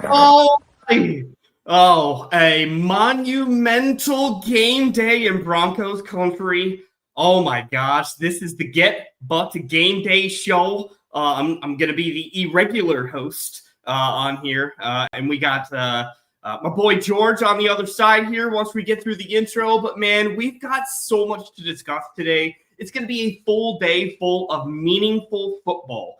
Oh, a monumental game day in Broncos country. Oh my gosh, this is the Get Bucked Game Day show. I'm going to be the irregular host on here. And we got my boy George on the other side here once we get through the intro. But man, we've got so much to discuss today. It's going to be a full day full of meaningful football.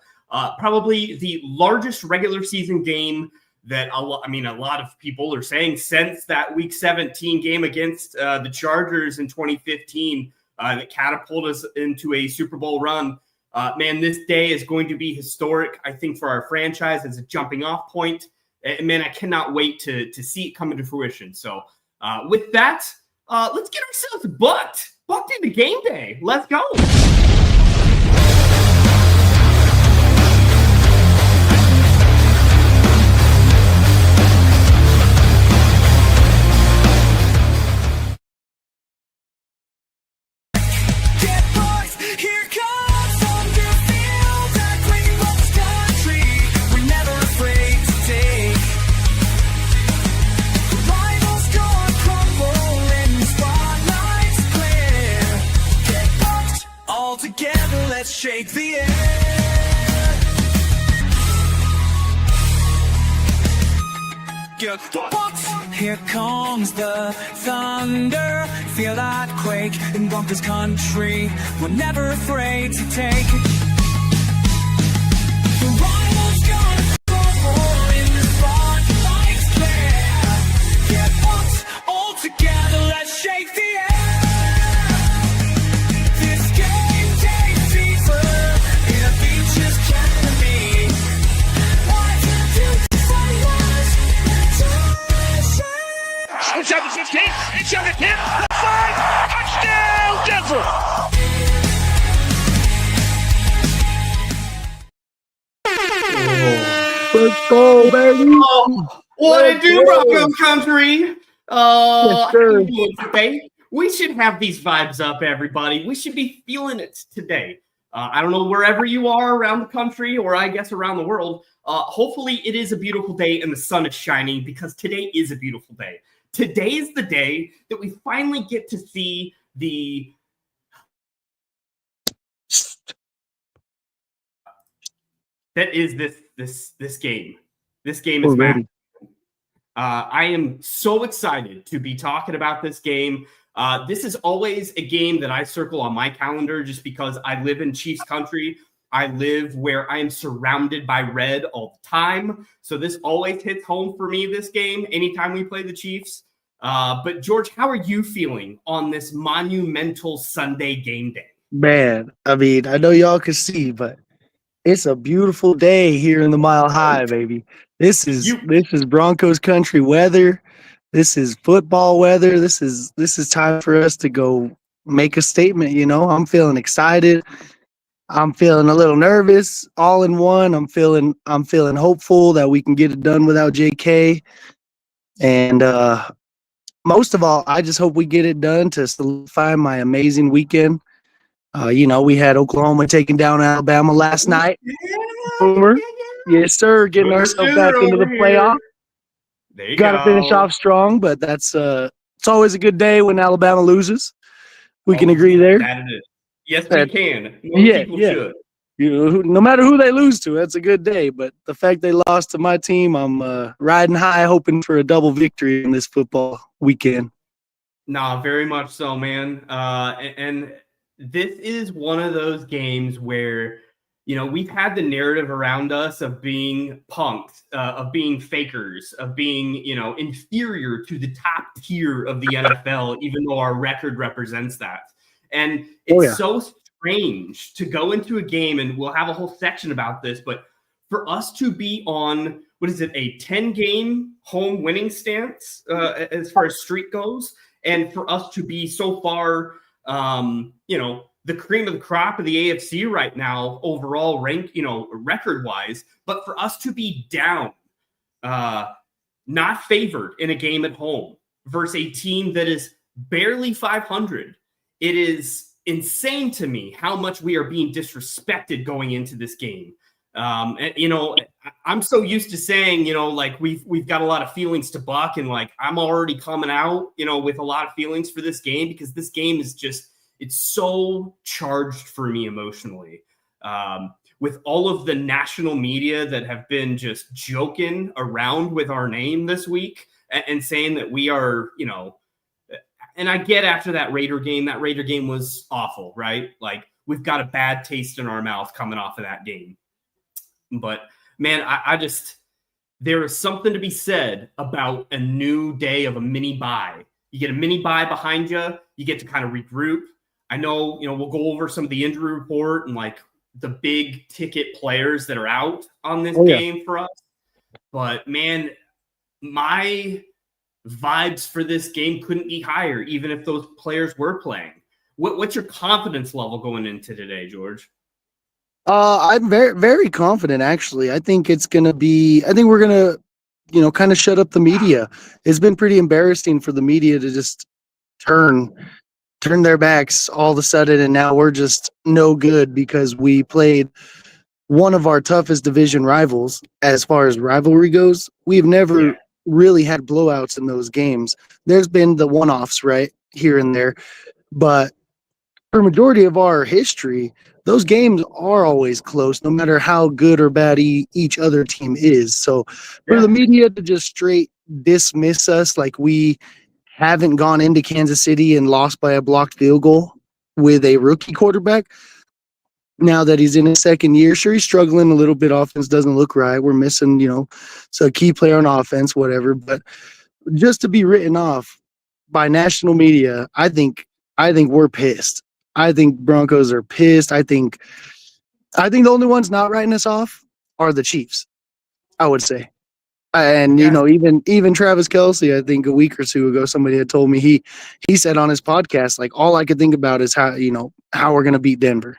Probably the largest regular season game that a lot of people are saying since that Week 17 game against the Chargers in 2015 that catapulted us into a Super Bowl run. Man, this day is going to be historic, I think, for our franchise as a jumping off point. And man, I cannot wait to see it come into fruition. So with that, let's get ourselves bucked into game day. Let's go. Shake the air. Get bucked. Here comes the thunder. Feel that quake in Broncos country. We're never afraid to take it. The rivals gonna crumble in the spotlight's glare. Get bucked all together. Let's shake the air. Inside the 15, inside the 10, 5, touchdown, Denver! Let's go, baby! What it do, Broncos country? Yes, sir. We should have these vibes up, everybody. We should be feeling it today. I don't know, wherever you are around the country, or I guess around the world, hopefully it is a beautiful day and the sun is shining, because today is a beautiful day. Today is the day that we finally get to see the that is this game. This game is magic. I am so excited to be talking about this game. This is always a game that I circle on my calendar just because I live in Chiefs country. I live where I am surrounded by red all the time. So this always hits home for me, this game, anytime we play the Chiefs. But George, how are you feeling on this monumental Sunday game day? Man, I mean, I know y'all can see, but it's a beautiful day here in the Mile High, baby. This is Broncos country weather. This is football weather. This is time for us to go make a statement, you know. I'm feeling excited. I'm feeling a little nervous, all in one. I'm feeling hopeful that we can get it done without JK. And most of all, I just hope we get it done to solidify my amazing weekend. You know, we had Oklahoma taking down Alabama last night. Yes, sir. Getting ourselves back into the playoff. There you go. Got to finish off strong, but that's it's always a good day when Alabama loses. We can agree there. That it is. Yes, we can. People should. You know, no matter who they lose to, that's a good day. But the fact they lost to my team, I'm riding high, hoping for a double victory in this football weekend. Nah, very much so, man. And this is one of those games where, you know, we've had the narrative around us of being punked, of being fakers, of being, you know, inferior to the top tier of the NFL, even though our record represents that. And it's so strange to go into a game, and we'll have a whole section about this, but for us to be on, what is it, a 10-game home winning stance as far as streak goes, and for us to be so far, you know, the cream of the crop of the AFC right now, overall rank, you know, record-wise, but for us to be down, not favored in a game at home versus a team that is barely 500, it is insane to me how much we are being disrespected going into this game. And, you know, I'm so used to saying, you know, like we've got a lot of feelings to Buck, and like I'm already coming out, you know, with a lot of feelings for this game, because this game is just, it's so charged for me emotionally. With all of the national media that have been just joking around with our name this week and saying that we are, you know, and I get after that Raider game was awful, right? Like we've got a bad taste in our mouth coming off of that game. But man, I just, there is something to be said about a new day of a mini bye. You get a mini bye behind you, you get to kind of regroup. I know, you know, we'll go over some of the injury report and like the big ticket players that are out on this game for us. But man, my vibes for this game couldn't be higher, even if those players were playing. What's your confidence level going into today, George? I'm very, very confident, actually. I think we're going to, you know, kind of shut up the media. It's been pretty embarrassing for the media to just turn their backs all of a sudden, and now we're just no good because we played one of our toughest division rivals as far as rivalry goes. We've never really had blowouts in those games. There's been the one-offs, right, here and there, but for majority of our history, those games are always close, no matter how good or bad each other team is. So for the media to just straight dismiss us like we haven't gone into Kansas City and lost by a blocked field goal with a rookie quarterback, now that he's in his second year, sure, he's struggling a little bit. Offense doesn't look right. We're missing, you know, so a key player on offense, whatever. But just to be written off by national media, I think we're pissed. I think Broncos are pissed. I think the only ones not writing us off are the Chiefs, I would say. And, you know, even Travis Kelce, I think a week or two ago, somebody had told me he said on his podcast, like, all I could think about is how we're going to beat Denver.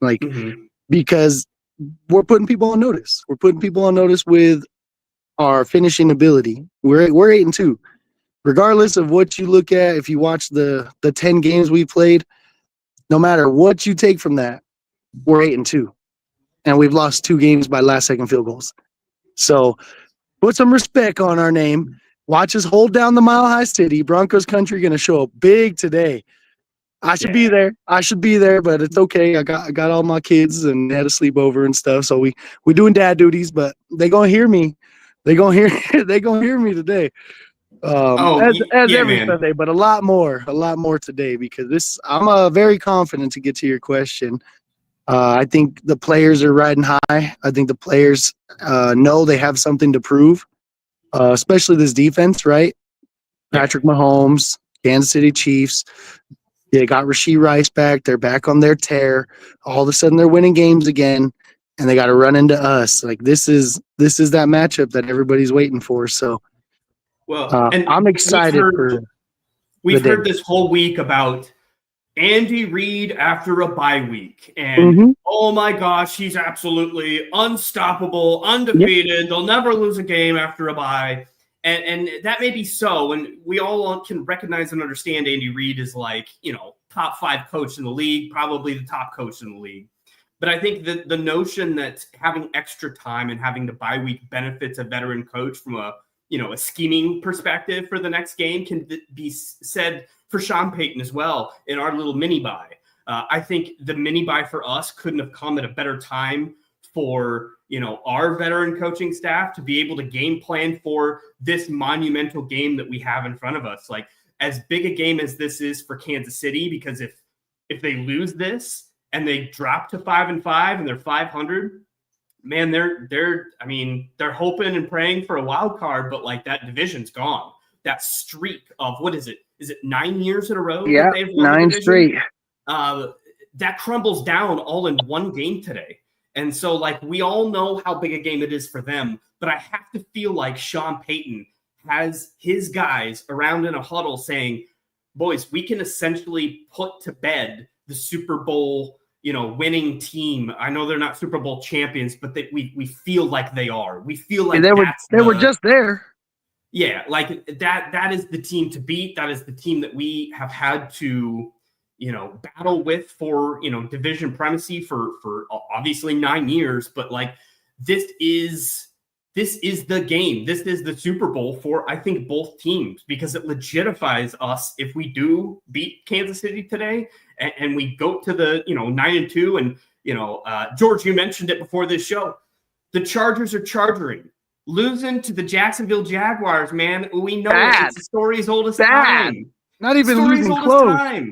Like, because we're putting people on notice. We're putting people on notice with our finishing ability. We're 8-2. Regardless of what you look at, if you watch the 10 games we played, no matter what you take from that, we're 8-2. And we've lost 2 games by last-second field goals. So put some respect on our name. Watch us hold down the Mile High City. Broncos country going to show up big today. I should be there. But it's okay. I got all my kids and had a sleepover and stuff. So we doing dad duties, but they gonna hear me. They gonna hear me today. As every Sunday, but a lot more today, because I'm very confident to get to your question. I think the players are riding high. I think the players know they have something to prove, especially this defense, right? Patrick Mahomes, Kansas City Chiefs. They got Rashee Rice back. They're back on their tear. All of a sudden, they're winning games again, and they got to run into us. Like this is that matchup that everybody's waiting for. So, well, and I'm excited. We've heard this whole week about Andy Reid after a bye week, and oh my gosh, he's absolutely unstoppable, undefeated. Yep. They'll never lose a game after a bye. And that may be so, and we all can recognize and understand Andy Reid is like, you know, top 5 coach in the league, probably the top coach in the league. But I think that the notion that having extra time and having the bye week benefits a veteran coach from a scheming perspective for the next game can be said for Sean Payton as well in our little mini bye. I think the mini bye for us couldn't have come at a better time for, you know, our veteran coaching staff to be able to game plan for this monumental game that we have in front of us. Like, as big a game as this is for Kansas City, because if they lose this and they drop to 5-5 and they're 500, man, they're hoping and praying for a wild card, but like that division's gone. That streak of, what is it? Is it 9 years in a row? Yeah, 9 straight. That crumbles down all in one game today. And so, like, we all know how big a game it is for them, but I have to feel like Sean Payton has his guys around in a huddle saying, boys, we can essentially put to bed the Super Bowl, you know, winning team. I know they're not Super Bowl champions, but we feel like they are. We feel like they were just there. Yeah, like that is the team to beat. That is the team that we have had to, battle with for, division primacy for obviously 9 years. But like, this is the game. This is the Super Bowl for, I think, both teams, because it legitifies us if we do beat Kansas City today and we go to the, 9-2. And, George, you mentioned it before this show. The Chargers are chargering. Losing to the Jacksonville Jaguars, man. We know it's the story as old as time. Not even losing close.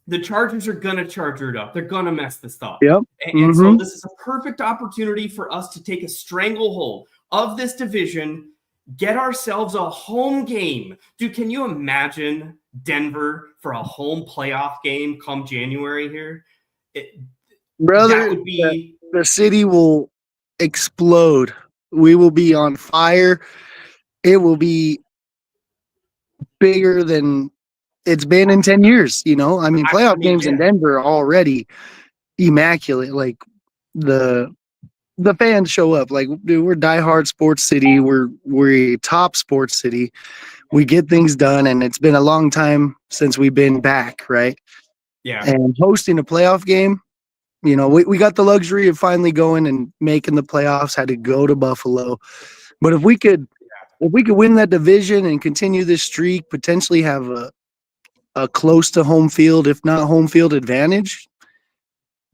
The Chargers are going to charger it up. They're going to mess this up. Yep. And so this is a perfect opportunity for us to take a stranglehold of this division, get ourselves a home game. Dude, can you imagine Denver for a home playoff game come January here? Brother, that would be... the city will explode. We will be on fire. It will be bigger than it's been in 10 years. Playoff games in Denver are already immaculate. Like the fans show up. Like, dude, we're diehard sports city. We're a top sports city. We get things done, and it's been a long time since we've been back, right? Yeah. And hosting a playoff game, we got the luxury of finally going and making the playoffs. Had to go to Buffalo, but if we could win that division and continue this streak, potentially have a close to home field, if not home field advantage,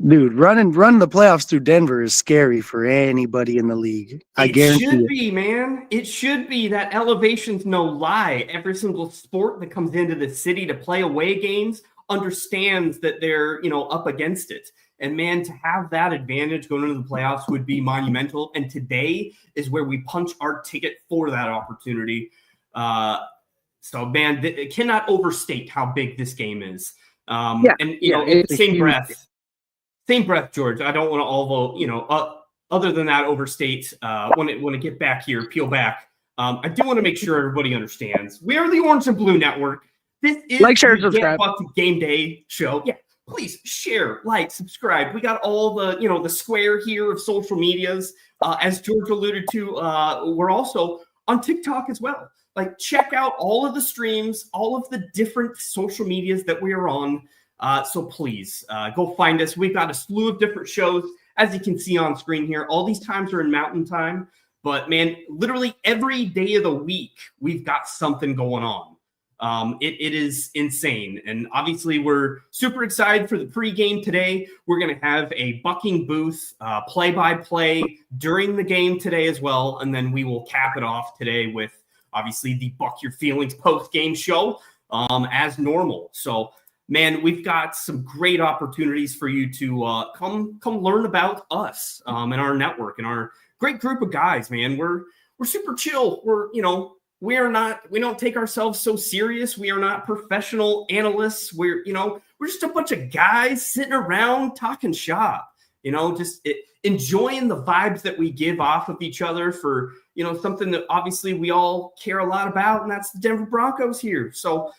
dude, running the playoffs through Denver is scary for anybody in the league. I guarantee it. It should be, man. It should be. That elevation's no lie. Every single sport that comes into the city to play away games understands that they're, up against it. And man, to have that advantage going into the playoffs would be monumental. And today is where we punch our ticket for that opportunity. So, man, it cannot overstate how big this game is. Same breath, George. I don't want to other than that, overstate. Want to get back here, peel back. I do want to make sure everybody understands. We are the Orange and Blue Network. This is share, the subscribe. BUCKED Game Day show. Yeah, please share, subscribe. We got all the the square here of social medias. As George alluded to, we're also on TikTok as well. Like, check out all of the streams, all of the different social medias that we are on. So please go find us. We've got a slew of different shows, as you can see on screen here. All these times are in Mountain Time. But, man, literally every day of the week, we've got something going on. It is insane. And obviously, we're super excited for the pregame today. We're going to have a bucking booth, play-by-play during the game today as well. And then we will cap it off today with, obviously, the Buck Your Feelings post-game show as normal. So, man, we've got some great opportunities for you to come learn about us and our network and our great group of guys, man. We're super chill. We don't take ourselves so serious. We are not professional analysts. We're just a bunch of guys sitting around talking shop, enjoying the vibes that we give off of each other for, something that obviously we all care a lot about, and that's the Denver Broncos here. So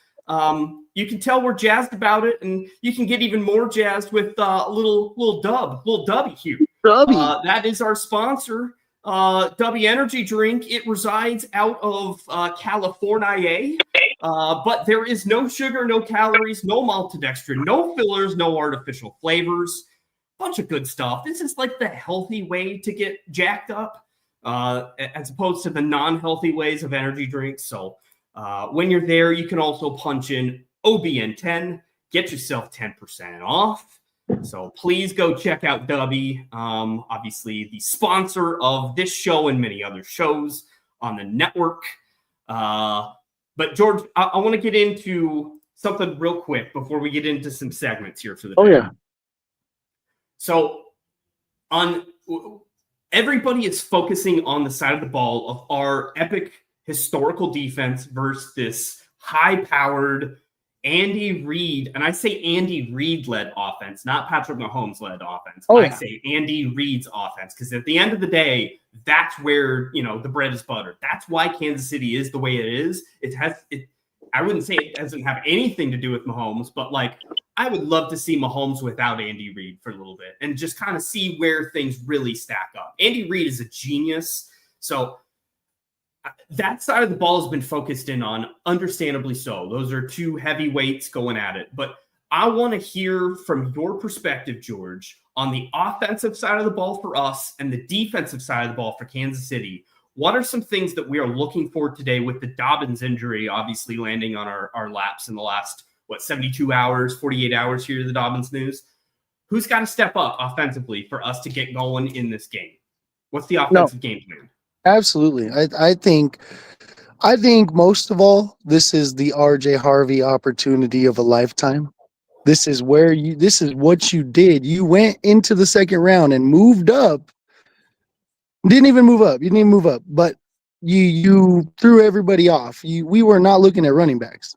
you can tell we're jazzed about it, and you can get even more jazzed with a little Dubby here. That is our sponsor. W Energy drink. It resides out of California, but there is no sugar, no calories, no maltodextrin, no fillers, no artificial flavors. Bunch of good stuff. This is like the healthy way to get jacked up, as opposed to the non-healthy ways of energy drinks. So when you're there, you can also punch in OBN10, get yourself 10% off. So please go check out Dubby, obviously the sponsor of this show and many other shows on the network. But George, I want to get into something real quick before we get into some segments here for the day. Oh, yeah. So everybody is focusing on the side of the ball of our epic historical defense versus this high-powered Andy Reid, and I say Andy Reid-led offense, not Patrick Mahomes-led offense. I say Andy Reid's offense, because at the end of the day, that's where, the bread is buttered. That's why Kansas City is the way it is. I wouldn't say it doesn't have anything to do with Mahomes, but, I would love to see Mahomes without Andy Reid for a little bit and just kind of see where things really stack up. Andy Reid is a genius, so that side of the ball has been focused in on, understandably so. Those are two heavyweights going at it. But I want to hear from your perspective, George, on the offensive side of the ball for us and the defensive side of the ball for Kansas City. What are some things that we are looking for today with the Dobbins injury obviously landing on our laps in the last, 72 hours, 48 hours here, the Dobbins news? Who's got to step up offensively for us to get going in this game? What's the offensive game plan? Absolutely. I think most of all, this is the RJ Harvey opportunity of a lifetime. This is what you did. You went into the second round and moved up. Didn't even move up. You didn't even move up, but you threw everybody off. We were not looking at running backs,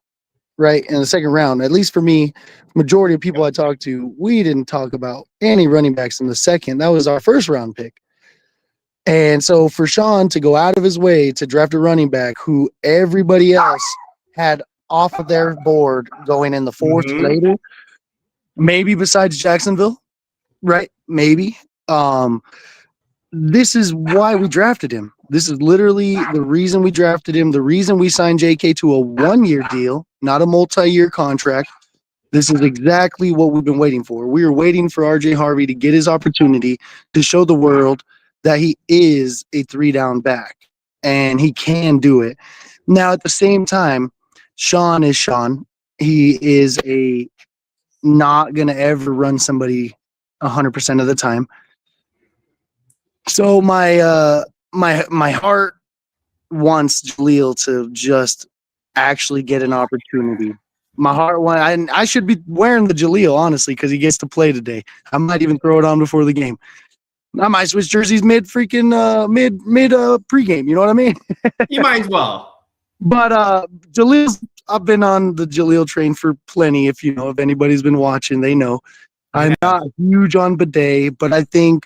right? In the second round, at least for me, majority of people I talked to, we didn't talk about any running backs in the second. That was our first round pick. And so for Sean to go out of his way to draft a running back who everybody else had off of their board going in the fourth later, maybe besides Jacksonville, right? Maybe. This is why we drafted him. This is literally the reason we drafted him, the reason we signed JK to a 1-year deal, not a multi-year contract. This is exactly what we've been waiting for. We were waiting for RJ Harvey to get his opportunity to show the world that he is a 3-down back and he can do it. Now, at the same time, Sean is Sean. He is not going to ever run somebody 100% of the time. So my heart wants Jaleel to just actually get an opportunity. My heart wants. I should be wearing the Jaleel, honestly, because he gets to play today. I might even throw it on before the game. I might switch jerseys mid pregame. You know what I mean? You might as well. But Jaleel, I've been on the Jaleel train for plenty. If anybody's been watching, they know. I'm not huge on Bidet, but I think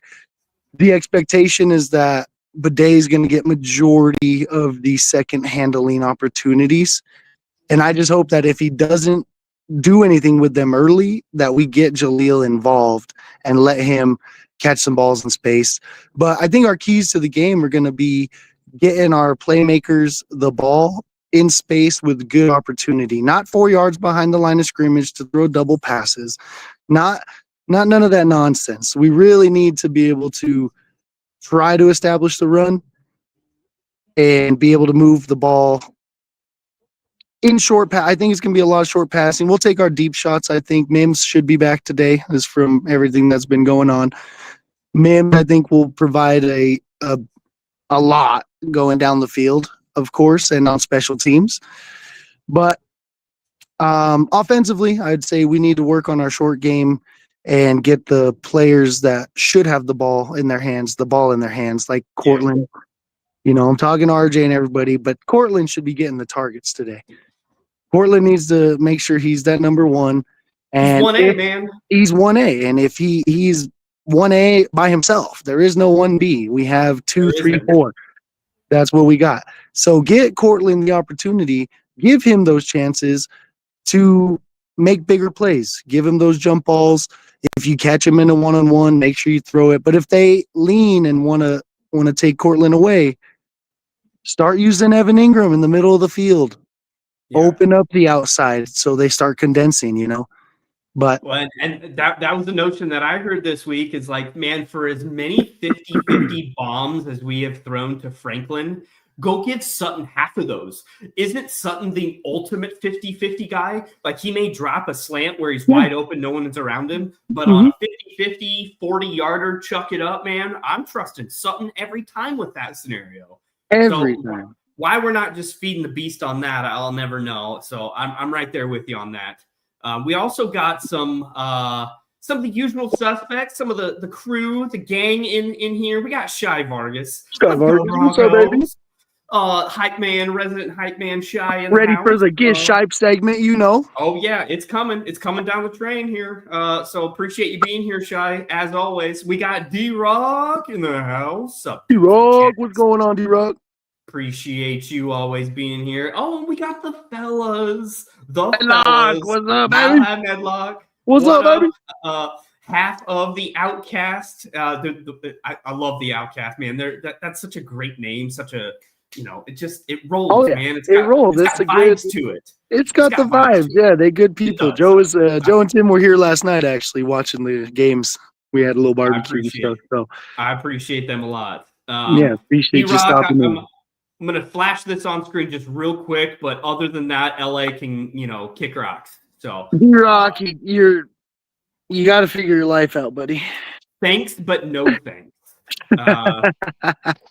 the expectation is that Bidet is going to get majority of the second handling opportunities. And I just hope that if he doesn't do anything with them early, that we get Jaleel involved and let him catch some balls in space. But I think our keys to the game are going to be getting our playmakers the ball in space with good opportunity, not 4 yards behind the line of scrimmage to throw double passes, not none of that nonsense. We really need to be able to try to establish the run and be able to move the ball in short pass. I think it's going to be a lot of short passing. We'll take our deep shots. I think Mims should be back today, as from everything that's been going on. Mims, I think, will provide a lot going down the field, of course, and on special teams. But offensively, I'd say we need to work on our short game and get the players that should have the ball in their hands, like Cortland. I'm talking to RJ and everybody, but Cortland should be getting the targets today. Cortland needs to make sure he's that number one. And he's 1A, man. He's 1A. And if he's 1A by himself, there is no 1B. We have 2, 3, 4. That's what we got. So get Cortland the opportunity, give him those chances to make bigger plays, give him those jump balls. If you catch him in a one-on-one, make sure you throw it. But if they lean and want to take Cortland away, start using Evan Ingram in the middle of the field. Yeah. Open up the outside so they start condensing, But and that was the notion that I heard this week is like, man, for as many 50-50 bombs as we have thrown to Franklin, go give Sutton half of those. Isn't Sutton the ultimate 50-50 guy? Like, he may drop a slant where he's wide open, no one is around him, but on a 50-50, 40-yarder, chuck it up, man, I'm trusting Sutton every time with that scenario. Every time. Why we're not just feeding the beast on that, I'll never know. So I'm right there with you on that. We also got some of the usual suspects, some of the crew, the gang in here. We got Shy Vargas. What's up, baby? Resident hype man Shy. Ready for the Get Shipe segment, Oh, yeah, it's coming. It's coming down the train here. So appreciate you being here, Shy, as always. We got D-Rock in the house. D-Rock, what's going on, D-Rock? Appreciate you always being here. Oh, and we got the fellas. Medlock, what's up, baby? Medlock. What's up, baby? Half of the Outcast. I love the Outcast, man. That's such a great name, such a it rolls, Oh, yeah. man. It rolls. It's got vibes to it. It's got the vibes. Yeah, they good people. Joe and Tim were here last night actually watching the games. We had a little barbecue and stuff. So I appreciate them a lot. Appreciate you stopping in. I'm gonna flash this on screen just real quick, but other than that, LA can kick rocks. So D-Rock, you got to figure your life out, buddy. Thanks, but no thanks.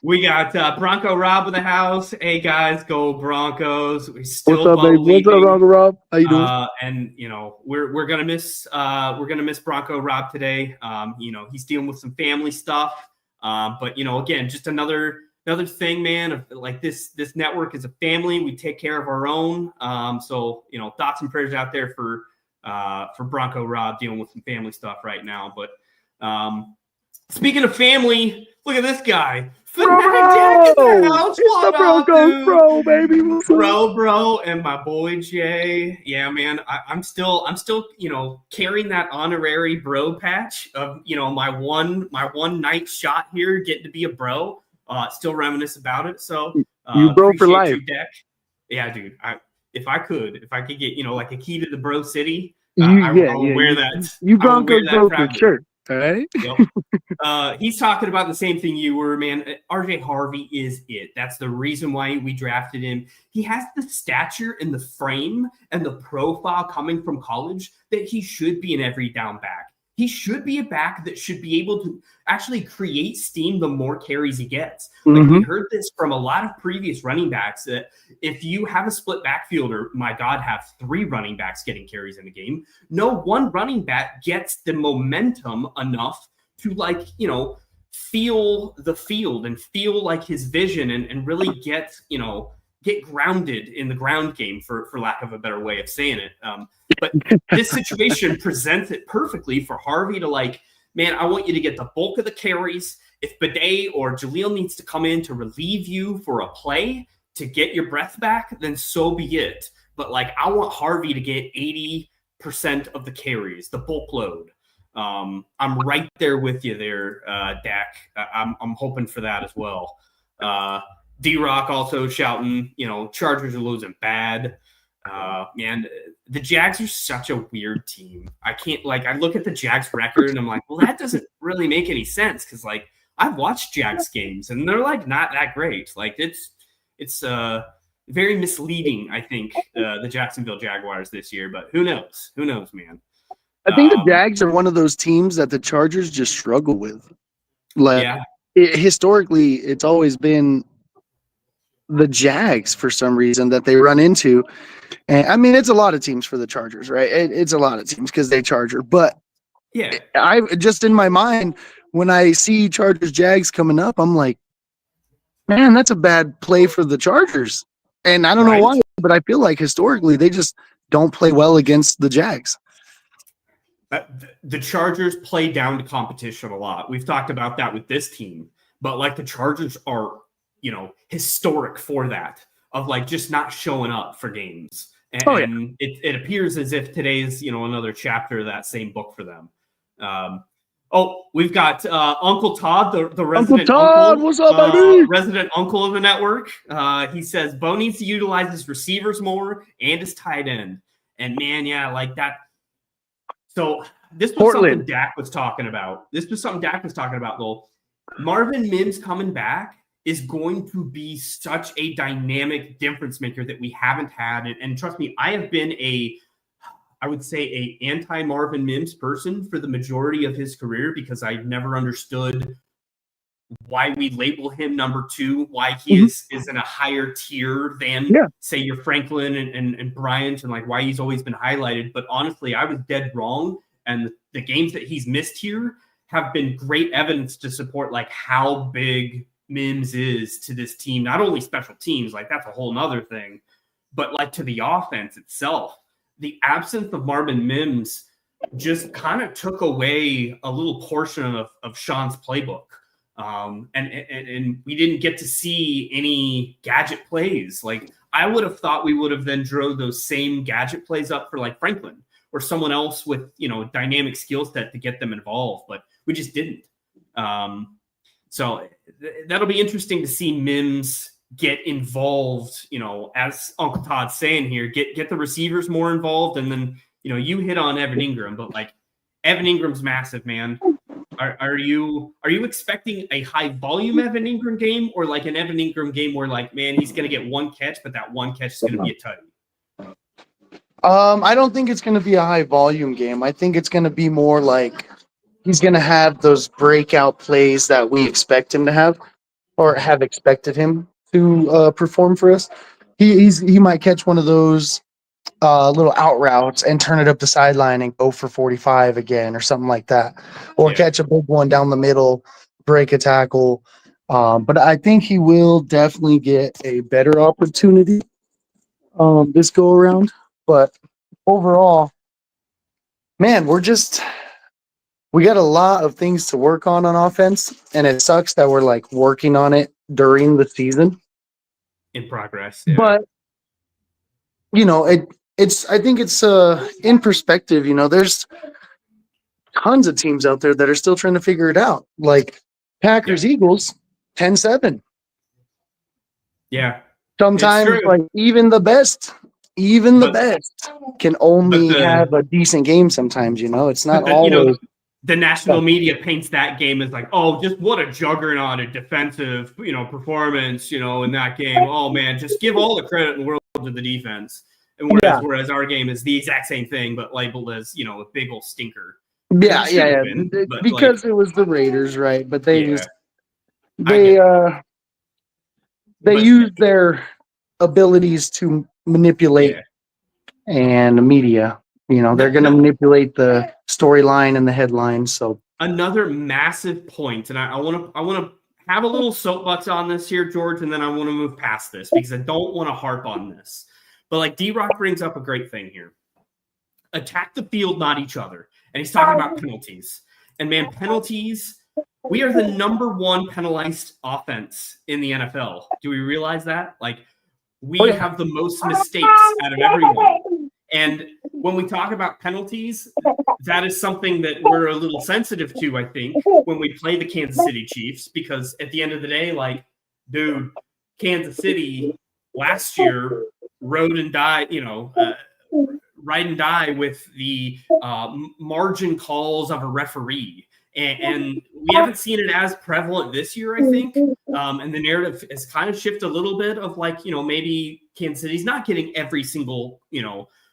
We got Bronco Rob in the house. Hey guys, go Broncos! We still What's up, baby? What's up, Bronco Rob? How you doing? And we're gonna miss Bronco Rob today. He's dealing with some family stuff. But again, just another thing, man. Of like this network is a family. We take care of our own. So thoughts and prayers out there for Bronco Rob dealing with some family stuff right now. But speaking of family, look at this guy. Fanatic in the house. It's the Broncos, bro, baby. Bro, and my boy Jay. Yeah, man. I'm still carrying that honorary bro patch of my one night shot here, getting to be a bro. Still reminisce about it. So you bro for life. Yeah, dude. If I could get like a key to the bro city, I would wear that. You Broncos bro for sure. All right. Yep. He's talking about the same thing you were, man. RJ Harvey is it. That's the reason why we drafted him. He has the stature and the frame and the profile coming from college that he should be an every down back. He should be a back that should be able to actually create steam the more carries he gets. Like we heard this from a lot of previous running backs that if you have a split backfield, or my God, have 3 running backs getting carries in a game, no one running back gets the momentum enough to feel the field and feel like his vision and really get grounded in the ground game, for lack of a better way of saying it. But this situation presents it perfectly for Harvey to man, I want you to get the bulk of the carries. If Bidet or Jaleel needs to come in to relieve you for a play to get your breath back, then so be it. But I want Harvey to get 80% of the carries, the bulk load. I'm right there with you there, Dak. I'm hoping for that as well. D-Rock also shouting, Chargers are losing bad. Man, the Jags are such a weird team. I can't I look at the Jags record and I'm like, well, that doesn't really make any sense because I've watched Jags games and they're not that great. It's very misleading, I think, the Jacksonville Jaguars this year, but who knows? Who knows, man? I think the Jags are one of those teams that the Chargers just struggle with. Historically, it's always been the Jags for some reason that they run into. And I mean, it's a lot of teams for the Chargers, right? It's a lot of teams because they Charger. But yeah, I just in my mind, when I see Chargers Jags coming up, I'm like, man, that's a bad play for the Chargers. And I don't know why, but I feel like historically they just don't play well against the Jags. The Chargers play down to competition a lot. We've talked about that with this team, but the Chargers are, historic for that, of just not showing up for games. And it appears as if today's, another chapter of that same book for them. We've got Uncle Todd, the resident Uncle Todd, uncle. what's up, baby? Resident uncle of the network. He says Bo needs to utilize his receivers more and his tight end. And man, yeah, that. So this was something Dak was talking about. Though. Marvin Mims coming back is going to be such a dynamic difference maker that we haven't had. And trust me, I have been I would say a anti-Marvin Mims person for the majority of his career because I've never understood why we label him number 2, why he is in a higher tier than, say, your Franklin and Bryant, and why he's always been highlighted. But honestly, I was dead wrong. And the games that he's missed here have been great evidence to support how big Mims is to this team. Not only special teams, that's a whole nother thing, but to the offense itself. The absence of Marvin Mims just kind of took away a little portion of Sean's playbook. And we didn't get to see any gadget plays. I would have thought we would have then drove those same gadget plays up for Franklin or someone else with, dynamic skill set to get them involved, but we just didn't. So that'll be interesting to see Mims get involved, as Uncle Todd's saying here, get the receivers more involved. And then, you hit on Evan Ingram, but like Evan Ingram's massive, man. Are you expecting a high volume Evan Ingram game, or like an Evan Ingram game where like, man, he's going to get one catch, but that one catch is going to be a tutty? I don't think it's going to be a high volume game. I think it's going to be more like he's going to have those breakout plays that we expect him to have, or have expected him to perform for us. He might catch one of those little out routes and turn it up the sideline and go for 45 again or something like that, or catch a big one down the middle, break a tackle. But I think he will definitely get a better opportunity this go around. But overall, man, we got a lot of things to work on offense, and it sucks that we're like working on it during the season. In progress. Yeah. But I think it's in perspective, there's tons of teams out there that are still trying to figure it out. Like Packers, Eagles, 10-7. Yeah. Sometimes like even the best can only have a decent game sometimes, It's not always the national media paints that game as like, oh, just what a juggernaut of defensive, performance, in that game. Oh man, just give all the credit in the world to the defense. And whereas our game is the exact same thing, but labeled as, a big old stinker. Yeah. Because it was the Raiders, right? But they use their abilities to manipulate and the media. They're going to manipulate the storyline and the headlines. So another massive point, and I want to have a little soapbox on this here, George, and then I want to move past this because I don't want to harp on this. But like D-Rock brings up a great thing here. Attack the field, not each other. And he's talking about penalties. And man, penalties, we are the number one penalized offense in the NFL. Do we realize that? Like, we have the most mistakes out of everyone. And when we talk about penalties, that is something that we're a little sensitive to, I think, when we play the Kansas City Chiefs, because at the end of the day, like, dude, Kansas City last year ride and die with the margin calls of a referee. And we haven't seen it as prevalent this year, I think. And the narrative has kind of shifted a little bit of like, maybe Kansas City's not getting every single,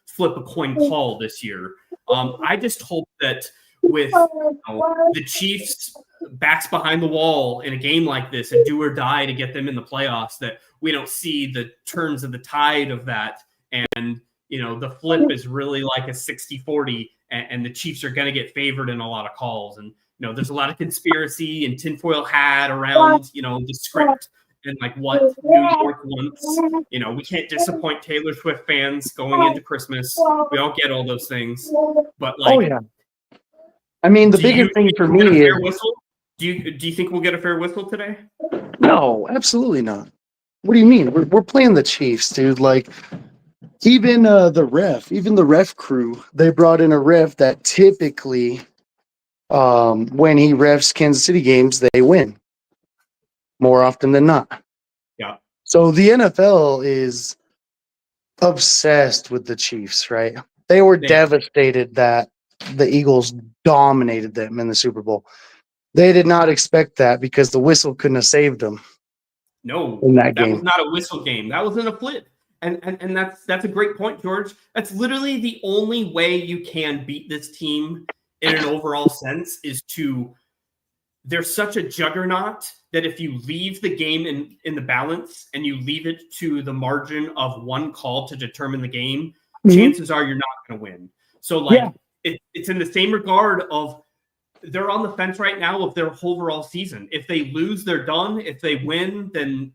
flip a coin call this year. I just hope that with the Chiefs backs behind the wall in a game like this, a do or die to get them in the playoffs, that we don't see the turns of the tide of that. And, the flip is really like a 60-40 and the Chiefs are going to get favored in a lot of calls. And, there's a lot of conspiracy and tinfoil hat around, the script and like what New York wants. We can't disappoint Taylor Swift fans going into Christmas. We don't get all those things. But like, I mean, the biggest thing for me is, do you think we'll get a fair whistle today? No, absolutely not. What do you mean? We're playing the Chiefs, dude. Like, even the ref crew, they brought in a ref that typically, when he refs Kansas City games, they win more often than not. Yeah. So the NFL is obsessed with the Chiefs, right? They were devastated that the Eagles dominated them in the Super Bowl. They did not expect that because the whistle couldn't have saved them. No, in that game. Was not a whistle game. That was in a flip. And that's a great point, George. That's literally the only way you can beat this team in an overall sense is to – they're such a juggernaut that if you leave the game in the balance and you leave it to the margin of one call to determine the game, chances are you're not going to win. So, like, it's in the same regard of they're on the fence right now of their overall season. If they lose, they're done. If they win, then,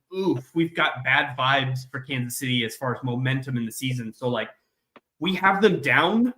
we've got bad vibes for Kansas City as far as momentum in the season. So, like, we have them down.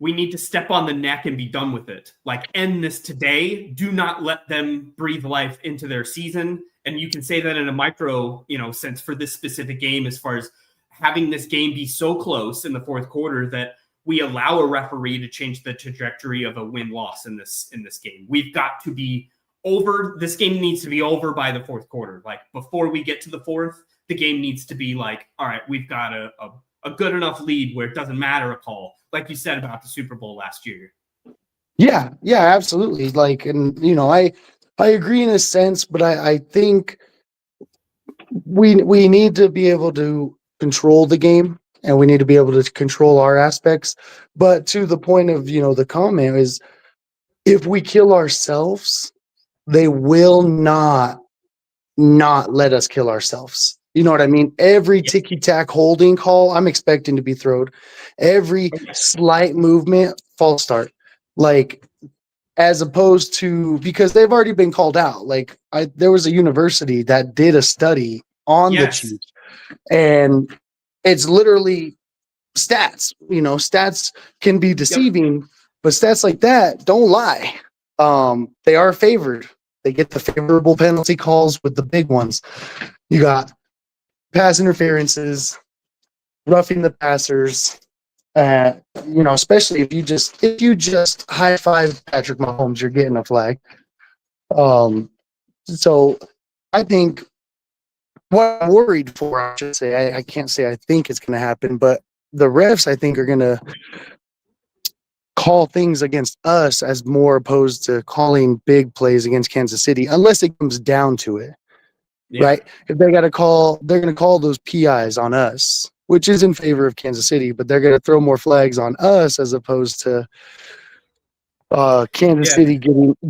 We need to step on the neck and be done with it. Like, end this today. Do not let them breathe life into their season. And you can say that in a micro, sense for this specific game, as far as having this game be so close in the fourth quarter that we allow a referee to change the trajectory of a win-loss in this game. We've got to be this game needs to be over by the fourth quarter. Like before we get to the fourth, the game needs to be like, all right, we've got a good enough lead where it doesn't matter a call, like you said about the Super Bowl last year. Yeah, absolutely. Like, and I agree in a sense, but I think we need to be able to control the game, and we need to be able to control our aspects. But to the point of the comment is, if we kill ourselves, they will not let us kill ourselves. You know what I mean? Every ticky-tack holding call, I'm expecting to be thrown. Every slight movement, false start. Like, as opposed to, because they've already been called out. Like, there was a university that did a study on the Chiefs, and it's literally stats. Stats can be deceiving, but stats like that don't lie. They are favored. They get the favorable penalty calls with the big ones. You got pass interferences, roughing the passers. Especially if you just high five Patrick Mahomes, you're getting a flag. So I think what I'm worried for, I should say, I can't say I think it's going to happen, but the refs, I think, are going to call things against us as more opposed to calling big plays against Kansas City, unless it comes down to it. Right? If they got to call, they're going to call those PIs on us, which is in favor of Kansas City, but they're going to throw more flags on us as opposed to Kansas City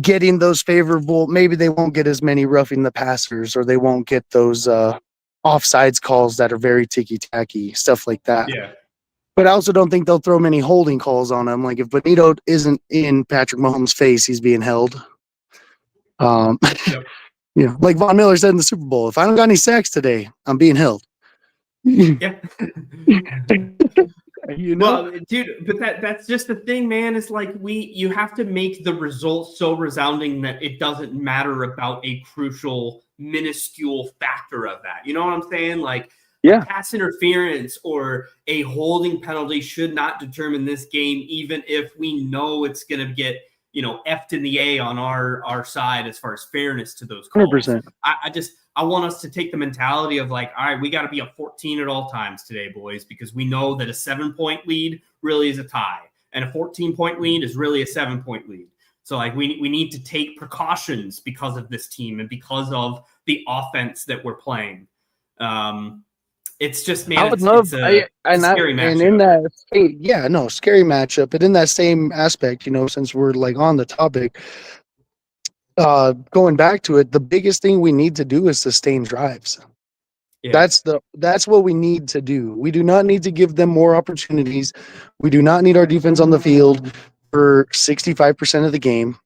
getting those favorable. Maybe they won't get as many roughing the passers, or they won't get those offsides calls that are very ticky-tacky, stuff like that. Yeah. But I also don't think they'll throw many holding calls on him. Like, if Benito isn't in Patrick Mahomes' face, he's being held. Like Von Miller said in the Super Bowl, if I don't got any sacks today, I'm being held. Yeah. Well, dude, but that's just the thing, man. It's like you have to make the result so resounding that it doesn't matter about a crucial, minuscule factor of that. You know what I'm saying? Like, pass interference or a holding penalty should not determine this game, even if we know it's going to get F'd in the A on our side as far as fairness to those calls. 100%. I want us to take the mentality of like, all right, we got to be a 14 at all times today, boys, because we know that a 7-point lead really is a tie, and a 14-point lead is really a 7-point lead. So like we need to take precautions because of this team and because of the offense that we're playing. It's just, man, I would love scary matchup. And in that, scary matchup. But in that same aspect, since we're like on the topic, going back to it, the biggest thing we need to do is sustain drives. Yeah. That's what we need to do. We do not need to give them more opportunities. We do not need our defense on the field for 65% of the game.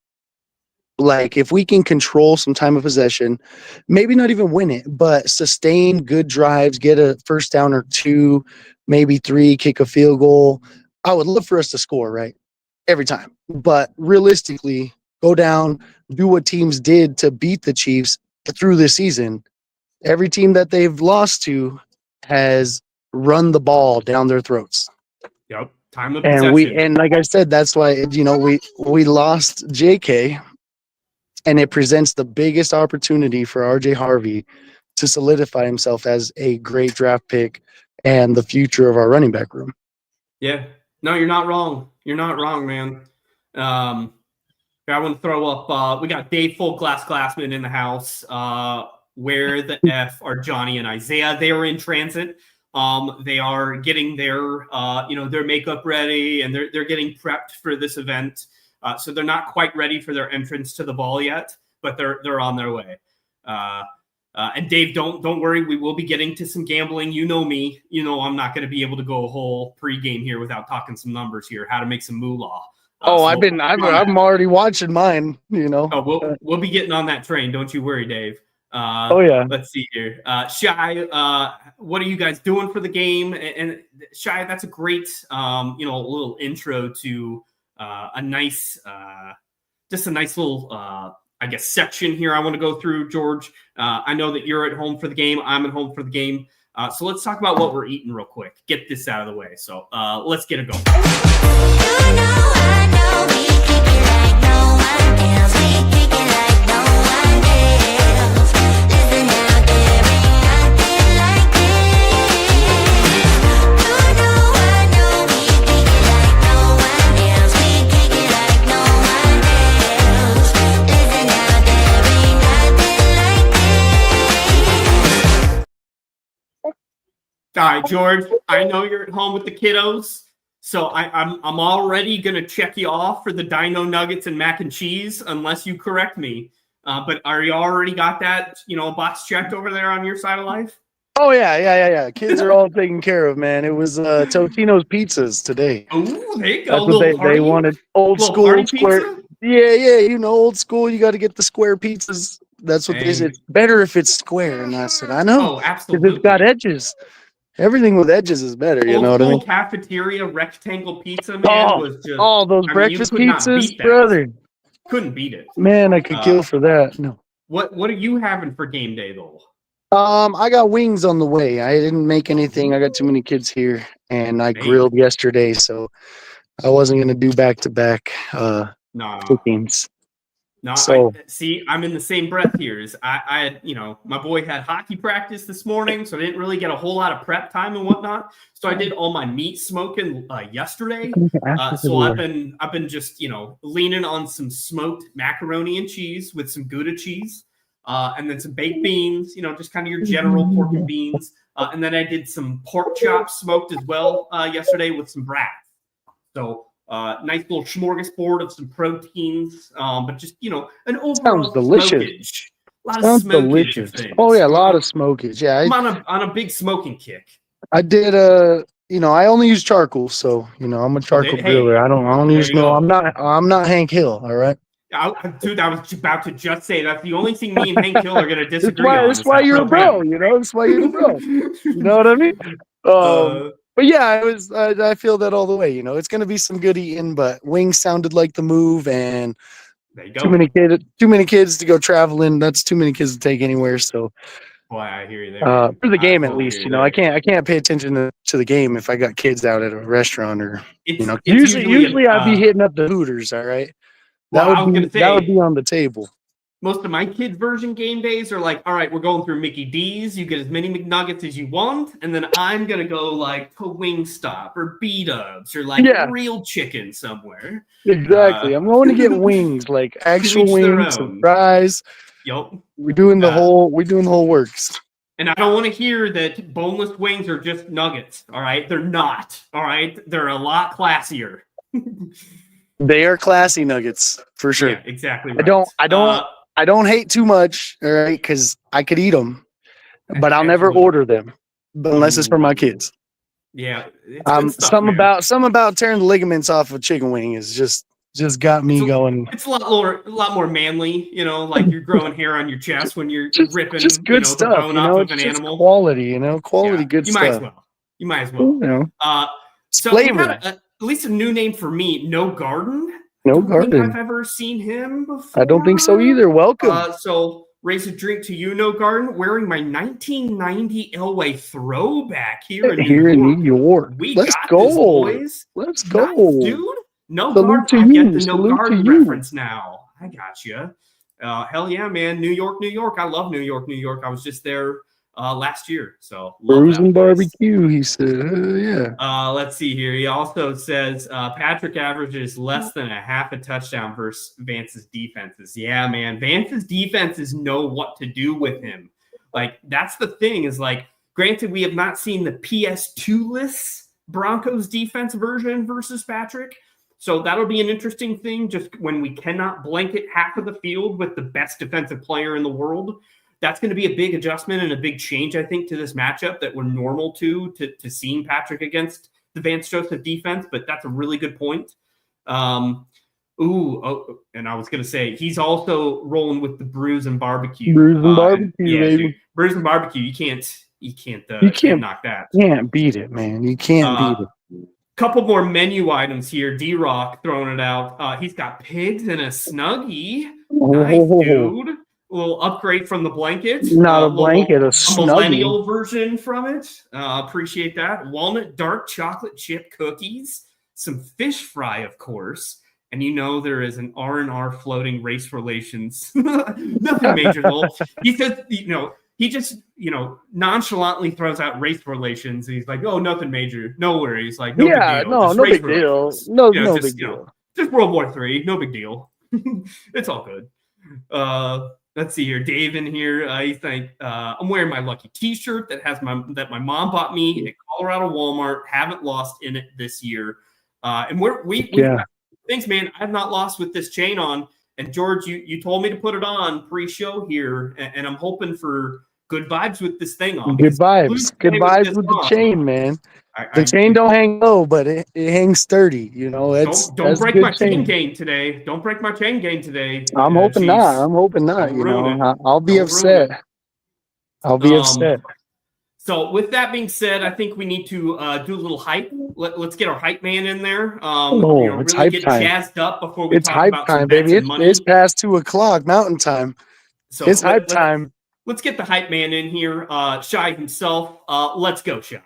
Like, if we can control some time of possession, maybe not even win it, but sustain good drives, get a first down or two, maybe three, kick a field goal. I would love for us to score, right? Every time. But realistically, go down, do what teams did to beat the Chiefs through this season. Every team that they've lost to has run the ball down their throats. Yep. Time of possession. And like I said, that's why, we lost JK. And it presents the biggest opportunity for RJ Harvey to solidify himself as a great draft pick and the future of our running back room. Yeah. No, you're not wrong. You're not wrong, man. I want to throw up, we got Dave Full Glassman in the house. Where the F are Johnny and Isaiah? They are in transit. They are getting their makeup ready, and they're getting prepped for this event. So they're not quite ready for their entrance to the ball yet, but they're on their way. And Dave, don't worry, we will be getting to some gambling. You know me, I'm not going to be able to go a whole pregame here without talking some numbers here, how to make some moolah. I'm already watching mine. We'll be getting on that train. Don't you worry, Dave. Let's see here. Shy, what are you guys doing for the game? And Shy, that's a great, little intro to a nice little, section here I want to go through, George. I know that you're at home for the game. I'm at home for the game. So let's talk about what we're eating real quick. Get this out of the way. So let's get it going. I know, we kick it like no one else. We kick it like no All right, George, I know you're at home with the kiddos, so I'm already going to check you off for the Dino Nuggets and mac and cheese, unless you correct me. But are you already got that, box checked over there on your side of life? Oh, yeah. Kids are all taken care of, man. It was Totino's Pizzas today. Oh, there you go. That's what they wanted. Old school square. Pizza? Yeah, old school. You got to get the square pizzas. That's what they said. It's better if it's square. And I said, I know. Oh, absolutely. Because it's got edges. Everything with edges is better, you know what I mean? Cafeteria rectangle pizza, man, was just... those breakfast pizzas, brother. Couldn't beat it. Man, I could kill for that. No. What are you having for game day, though? I got wings on the way. I didn't make anything. I got too many kids here, and I grilled yesterday, so I wasn't going to do back-to-back cookings. No, so, I'm in the same breath here. I my boy had hockey practice this morning, so I didn't really get a whole lot of prep time and whatnot. So I did all my meat smoking yesterday. So I've been just leaning on some smoked macaroni and cheese with some Gouda cheese, and then some baked beans. Just kind of your general pork and beans. And then I did some pork chops smoked as well yesterday with some brats. So. Nice little smorgasbord of some proteins, but just an overall sounds delicious. Smokage. A lot of delicious. Oh yeah, a lot of smokage. Yeah, I'm on a big smoking kick. I did I only use charcoal, so I'm a charcoal griller. I don't use I'm not Hank Hill. All right. Dude, I was about to just say that's the only thing me and Hank Hill are gonna disagree on. That's why you're a bro. That's why you're a bro. You know what I mean? But yeah, I feel that all the way. It's going to be some good eating, but wings sounded like the move, and too many kids to go traveling. That's too many kids to take anywhere. So, boy, I hear you there. For the game, at least, I can't pay attention to the game if I got kids out at a restaurant or usually I'd be hitting up the Hooters. All right, that would be on the table. Most of my kids' version game days are like, all right, we're going through Mickey D's. You get as many McNuggets as you want, and then I'm gonna go like to Wingstop or B-Dubs or real chicken somewhere. Exactly. I'm going to get wings, like actual wings, some fries. Yep. We're doing the whole works. And I don't want to hear that boneless wings are just nuggets. All right, they're not. All right, they're a lot classier. They are classy nuggets for sure. Yeah, exactly. Right. I don't hate too much, all right, because I could eat them, but I'll never order them unless it's for my kids. Yeah, something about tearing the ligaments off a chicken wing is just got me going. It's a lot more manly, like you're growing hair on your chest when you're ripping just good stuff, the bone off of an animal. Quality, good stuff. You might as well. So we got at least a new name for me, No Garden. No Garden. I don't think I've ever seen him before. I don't think so either. Welcome. So raise a drink to you, No Garden, wearing my 1990 Elway throwback here in New York. Let's go. This, boys. Let's go. Nice, dude. No Garden. I get the No Garden reference now. I got you. Hell yeah, man. New York. I love New York. I was just there last year. So Brews and barbecue, he said. Yeah. Let's see here. He also says Patrick averages less than a half a touchdown versus Vance's defenses. Yeah, man. Vance's defenses know what to do with him. Like, that's the thing is, like, granted, we have not seen the PS2-less Broncos defense version versus Patrick. So that'll be an interesting thing just when we cannot blanket half of the field with the best defensive player in the world. That's going to be a big adjustment and a big change, I think, to this matchup that we're normal to seeing Patrick against the Vance Joseph defense. But that's a really good point. And I was going to say he's also rolling with the Brews and barbecue. Baby. Dude, Brews and barbecue. You can't knock that. Can't beat it, man. You can't beat it. Couple more menu items here. D-Rock throwing it out. He's got pigs and a Snuggie. Nice, dude. A little upgrade from the blanket. Not a blanket, a Snuggie. Millennial version from it. Appreciate that. Walnut dark chocolate chip cookies. Some fish fry, of course. And there is an R&R floating race relations. Nothing major at all. He says, he just, nonchalantly throws out race relations. He's like, oh, nothing major. No worries. Like, no big deal. No big deal. No big deal. Just World War III. No big deal. It's all good. Let's see here. Dave in here. He's like, I'm wearing my lucky T-shirt that my mom bought me at Colorado Walmart. Haven't lost in it this year. And we thanks, man. I've not lost with this chain on. And George, you told me to put it on pre-show here, and I'm hoping for good vibes with this thing on. Good vibes with the chain, man. The chain don't hang low, but it hangs sturdy. You know, don't break my chain game today. Don't break my chain game today. I'm hoping not. You know, I'll be upset. I'll be upset. So with that being said, I think we need to do a little hype. Let's get our hype man in there. It's really hype get time. jazzed up before we It's talk hype about time, some bets baby. and money. It's past 2:00 Mountain Time. So it's hype time. Let's get the hype man in here. Shy himself. Let's go, Shy.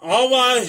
All right,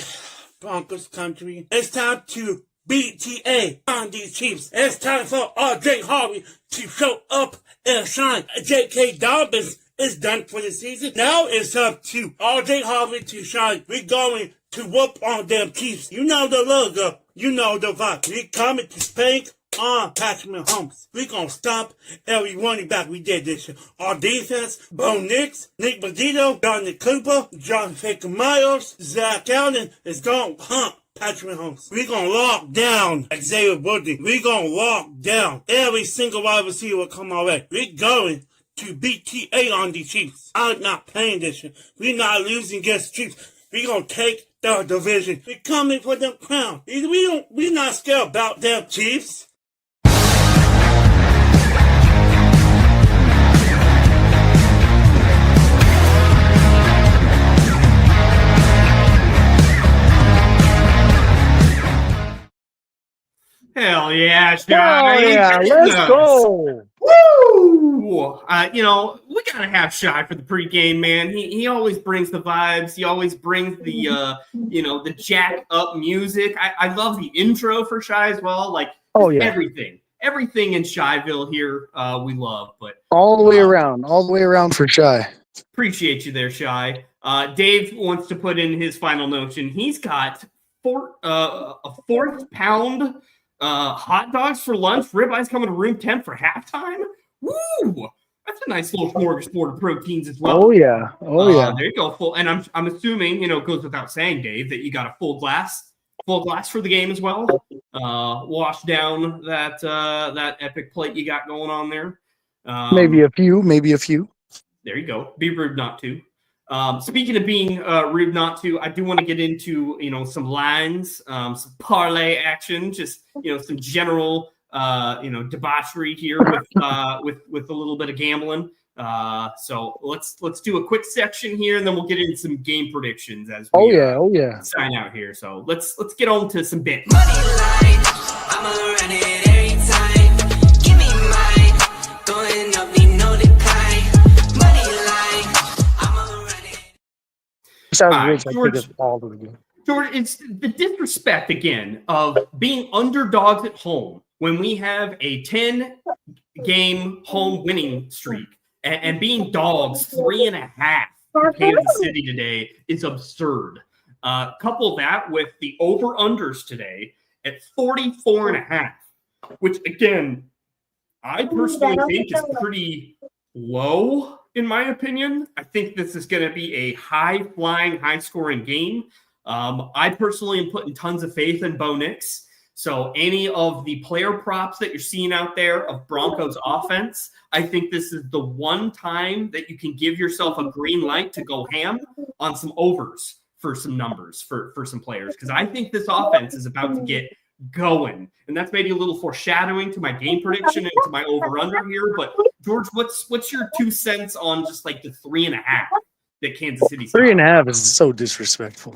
Broncos country. It's time to BTA on these Chiefs. It's time for RJ Harvey to show up and shine. J.K. Dobbins is done for the season. Now it's up to RJ Harvey to shine. We're going to whoop on them Chiefs. You know the logo. You know the vibe. We coming to spank on Patrick Mahomes. We gonna stop every running back we did this year. Our defense, Bo Nix, Nick Bozito, Donnie Cooper, John Faker Myers, Zach Allen is gonna hunt Patrick Mahomes. We gonna lock down Xavier Woodley. We gonna lock down every single wide receiver will come our way. We going to BTA on the Chiefs. I'm not playing this year. We not losing against the Chiefs. We gonna take the division. We coming for them crown. We not scared about them Chiefs. Hell yeah, Shy. Hell yeah, let's go. Woo! We gotta have Shy for the pregame, man. He always brings the vibes. He always brings the the jack up music. I love the intro for Shy as well. Like, everything in Shyville here, we love. But all the way around for Shy. Appreciate you there, Shy. Dave wants to put in his final notion. He's got a fourth pound. Hot dogs for lunch, ribeyes coming to room 10 for halftime. Woo! That's a nice little smorgasbord of proteins as well. Oh yeah. There you go. Full, and I'm assuming it goes without saying, Dave, that you got a full glass for the game as well. Wash down that epic plate you got going on there. Maybe a few. There you go. Be rude not to. Speaking of being rude not to, I do want to get into some lines, some parlay action, just some general debauchery here with a little bit of gambling. So let's do a quick section here, and then we'll get into some game predictions as we sign out here. So let's get on to some bets. Money line, I'ma run it every time. Give me mine, going up, need no decline. Money line, I'ma run it. George, it's the disrespect again of being underdogs at home when we have a 10-game home winning streak and being dogs 3.5 for Kansas City today is absurd. Couple that with the over-unders today at 44.5, which again, I personally think is pretty low. In my opinion, I think this is going to be a high-flying, high-scoring game. I personally am putting tons of faith in Bo Nix. So any of the player props that you're seeing out there of Broncos offense, I think this is the one time that you can give yourself a green light to go ham on some overs for some numbers for some players. Because I think this offense is about to get going. And that's maybe a little foreshadowing to my game prediction and to my over-under here. But George, what's your 2 cents on just like the 3.5 that Kansas City's 3.5 is so disrespectful.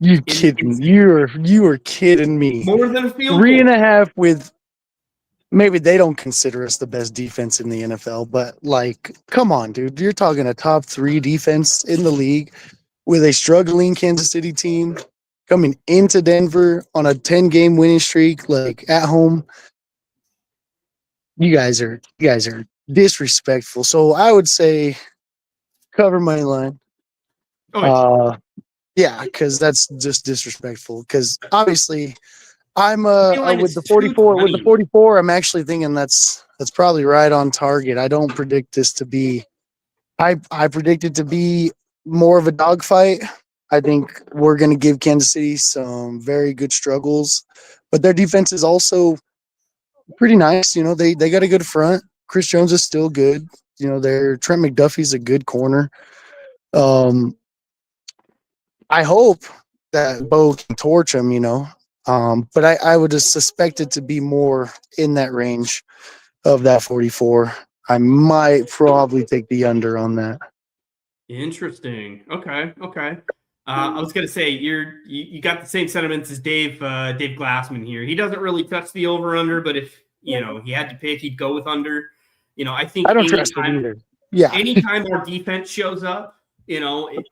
You kidding? You are kidding me. More than a field goal. 3.5 with maybe they don't consider us the best defense in the NFL, but like, come on, dude. You're talking a top 3 defense in the league with a struggling Kansas City team coming into Denver on a 10-game winning streak, like at home. You guys are disrespectful. So I would say cover money line. Oh, Yeah, because that's just disrespectful. Because obviously, I'm line with is the 44. With the 220. 44, I'm actually thinking that's probably right on target. I don't predict this to be. I predict it to be more of a dogfight. I think we're going to give Kansas City some very good struggles, but their defense is also pretty nice. You know, they got a good front. Chris Jones is still good. You know, their Trent McDuffie's a good corner. I hope that Bo can torch him, you know. But I would just suspect it to be more in that range of that 44. I might probably take the under on that. Interesting. Okay. I was gonna say you got the same sentiments as Dave Glassman here. He doesn't really touch the over under, but if he had to pick, he'd go with under. I think I don't trust it either. Yeah. Anytime our defense shows up,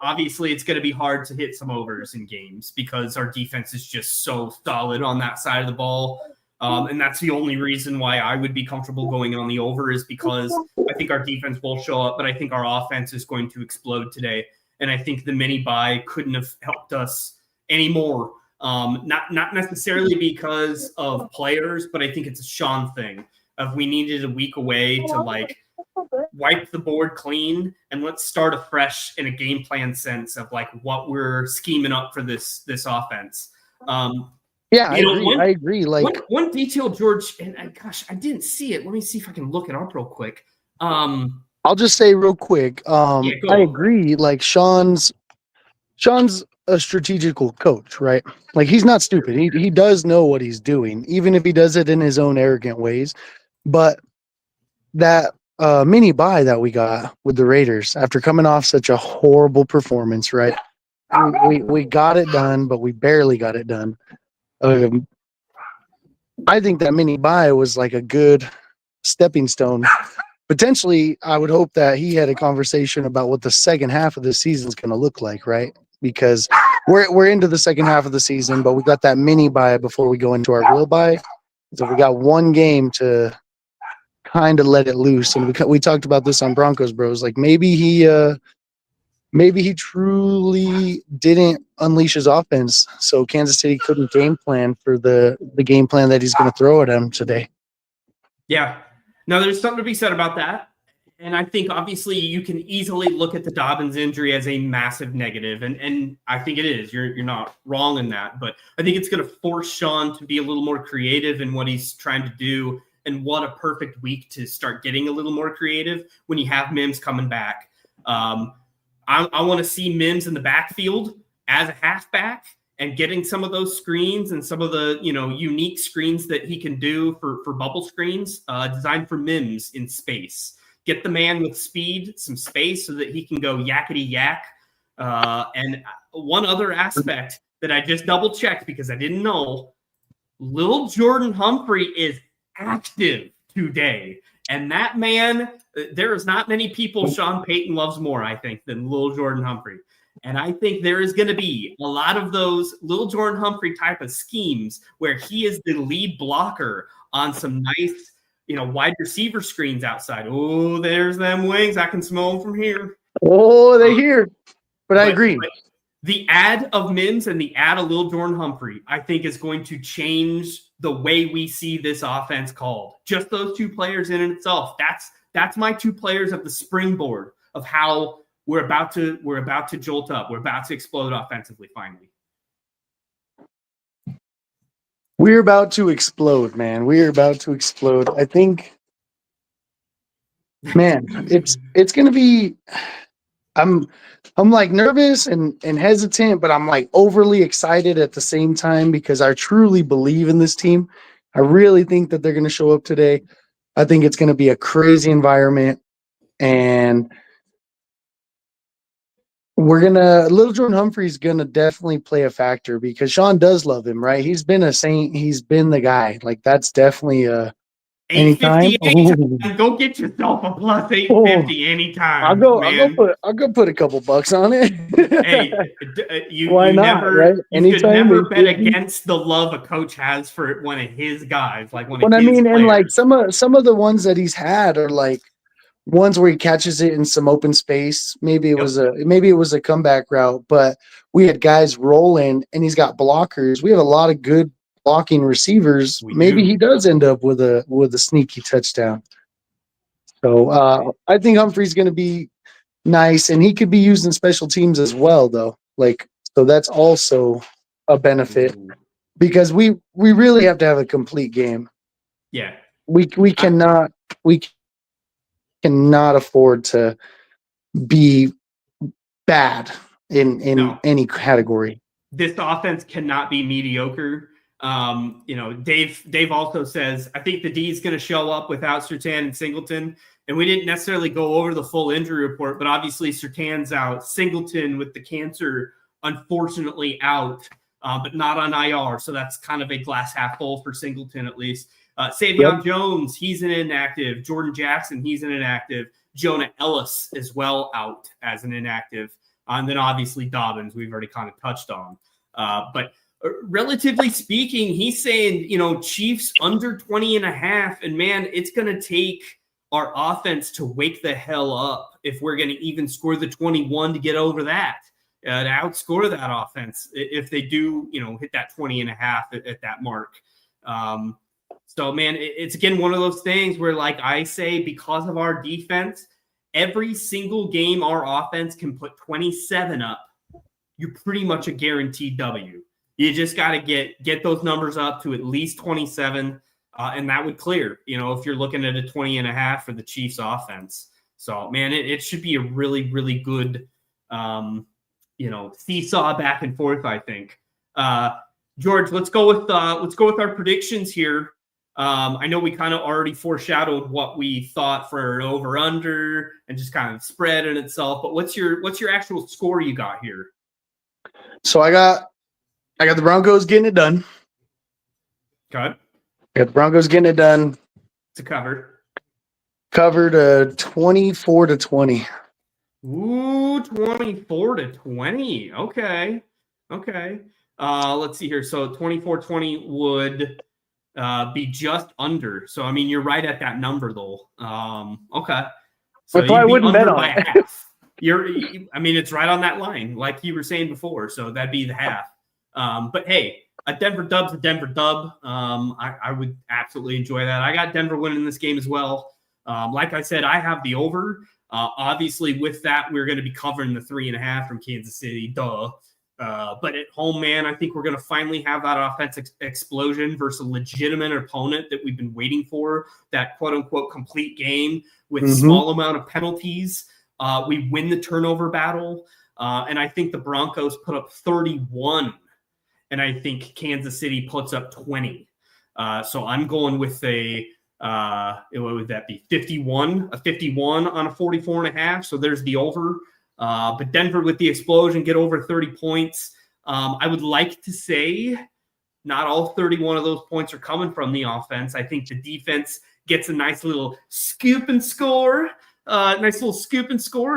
obviously it's going to be hard to hit some overs in games because our defense is just so solid on that side of the ball. And that's the only reason why I would be comfortable going on the over is because I think our defense will show up, but I think our offense is going to explode today. And I think the mini bye couldn't have helped us anymore. Not necessarily because of players, but I think it's a Sean thing of we needed a week away to wipe the board clean and let's start afresh in a game plan sense of what we're scheming up for this offense. Yeah, I agree. One detail, George, and gosh, I didn't see it. Let me see if I can look it up real quick. I'll just say real quick. I agree. Sean's a strategical coach, right? He's not stupid. He does know what he's doing, even if he does it in his own arrogant ways. But that mini bye that we got with the Raiders after coming off such a horrible performance, right? We got it done, but we barely got it done. I think that mini bye was a good stepping stone. Potentially, I would hope that he had a conversation about what the second half of the season is going to look like, right? Because we're into the second half of the season, but we got that mini bye before we go into our real bye. So we got one game to kind of let it loose. And we talked about this on Broncos Bros. Maybe he truly didn't unleash his offense, so Kansas City couldn't game plan for the game plan that he's going to throw at him today. Yeah. No, there's something to be said about that. And I think obviously you can easily look at the Dobbins injury as a massive negative. And I think it is. You're not wrong in that. But I think it's going to force Sean to be a little more creative in what he's trying to do. And what a perfect week to start getting a little more creative when you have Mims coming back. I want to see Mims in the backfield as a halfback and getting some of those screens and some of the unique screens that he can do for bubble screens designed for Mims in space. Get the man with speed, some space so that he can go yakety yak. And one other aspect that I just double checked because I didn't know, Lil Jordan Humphrey is active today. And that man, there is not many people Sean Payton loves more, I think, than Lil Jordan Humphrey. And I think there is going to be a lot of those Lil Jordan Humphrey type of schemes where he is the lead blocker on some nice, wide receiver screens outside. Oh, there's them wings. I can smell them from here. Oh, they're here. But I agree. The ad of Mims and the ad of Lil Jordan Humphrey, I think, is going to change the way we see this offense called. Just those two players in itself. That's my two players of the springboard of how we're about to jolt up. We're about to explode offensively finally. We're about to explode, man. We're about to explode. I think, man, it's gonna be. I'm nervous and hesitant, but I'm overly excited at the same time because I truly believe in this team. I really think that they're going to show up today. I think it's going to be a crazy environment, and Little Jordan Humphrey's going to definitely play a factor because Sean does love him, right? He's been a saint. He's been the guy. That's definitely a. Anytime. Go get yourself a plus 850 anytime. I'll go put a couple bucks on it. Hey, Why not? Never, right? You should never bet against the love a coach has for one of his guys, and some of the ones that he's had are ones where he catches it in some open space. Maybe it was a comeback route, but we had guys rolling and he's got blockers. We have a lot of good blocking receivers. Maybe he does end up with a sneaky touchdown. So I think Humphrey's going to be nice, and he could be used in special teams as well, though. So that's also a benefit because we really have to have a complete game. Yeah, we cannot afford to be bad in any category. This offense cannot be mediocre. Dave also says, I think the D is going to show up without Surtain and Singleton. And we didn't necessarily go over the full injury report, but obviously Surtain's out. Singleton with the cancer, unfortunately out, but not on IR. So that's kind of a glass half full for Singleton at least. Savion Jones, he's an inactive. Jordan Jackson, he's an inactive. Jonah Ellis as well out as an inactive. And then obviously Dobbins, we've already kind of touched on. But relatively speaking, he's saying, Chiefs under 20.5. And man, it's going to take our offense to wake the hell up if we're going to even score the 21 to get over that, to outscore that offense if they do, hit that 20.5 at that mark. So, man, it's again one of those things where, like I say, because of our defense, every single game our offense can put 27 up, you're pretty much a guaranteed W. You just got to get those numbers up to at least 27, and that would clear, if you're looking at a 20.5 for the Chiefs offense. So, man, it should be a really, really good, seesaw back and forth, I think. George, let's go with our predictions here. I know we kind of already foreshadowed what we thought for an over/under and just kind of spread in itself. But what's your actual score you got here? So I got the Broncos getting it done. Okay. I got the Broncos getting it done. It's a cover. Covered 24-20. Ooh, 24-20. Okay. Let's see here. So 24-20 would be just under. So, I mean, you're right at that number, though. Okay. So I probably wouldn't bet on by half. It's right on that line, like you were saying before. So that'd be the half. But hey, a Denver dub's a Denver dub. I would absolutely enjoy that. I got Denver winning this game as well. Like I said, I have the over. Obviously, with that, we're going to be covering the 3.5 from Kansas City. Duh. But at home, man, I think we're going to finally have that offensive explosion versus a legitimate opponent that we've been waiting for, that quote-unquote complete game with small amount of penalties. We win the turnover battle, and I think the Broncos put up 31, and I think Kansas City puts up 20. So I'm going with what would that be, 51? A 51 on a 44.5, so there's the over. But Denver with the explosion, get over 30 points. I would like to say not all 31 of those points are coming from the offense. I think the defense gets a nice little scoop and score. And